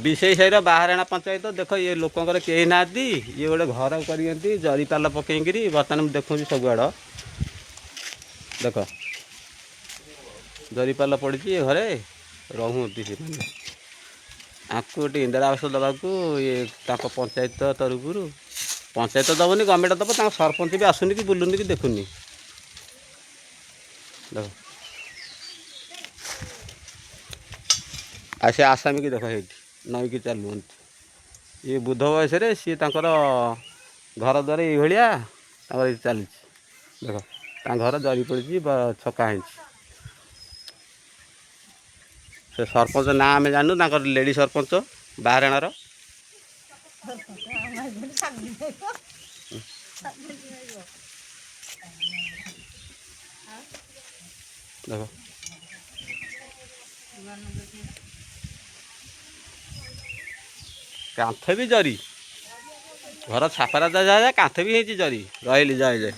विशेष साईर बाहरेणा पंचायत देख ये लोकंर कहीं ना ये गोटे घर कर जरीपाल पकईकि बर्तमान देखूँ सब आड़ देख जरीपाल पड़ी घरे रुँच आपको गोटे इंदिरा आवास दवाक ये पंचायत तरफ पंचायत दबनी गवर्नमेंट दब सरपंच भी आसुनी कि बुलूनी कि देखुनी देख से आसामी की देख ये नईकि चलुँच ये बुध बयस सी घर द्वार ये चली देख घर जरी पड़ी छका से सरपंच ना आम जानू लेडी सरपंच बाहरेणार देख कांथ भी जरी घर छापरा जा कांथ भी जरी रही जाए जाए।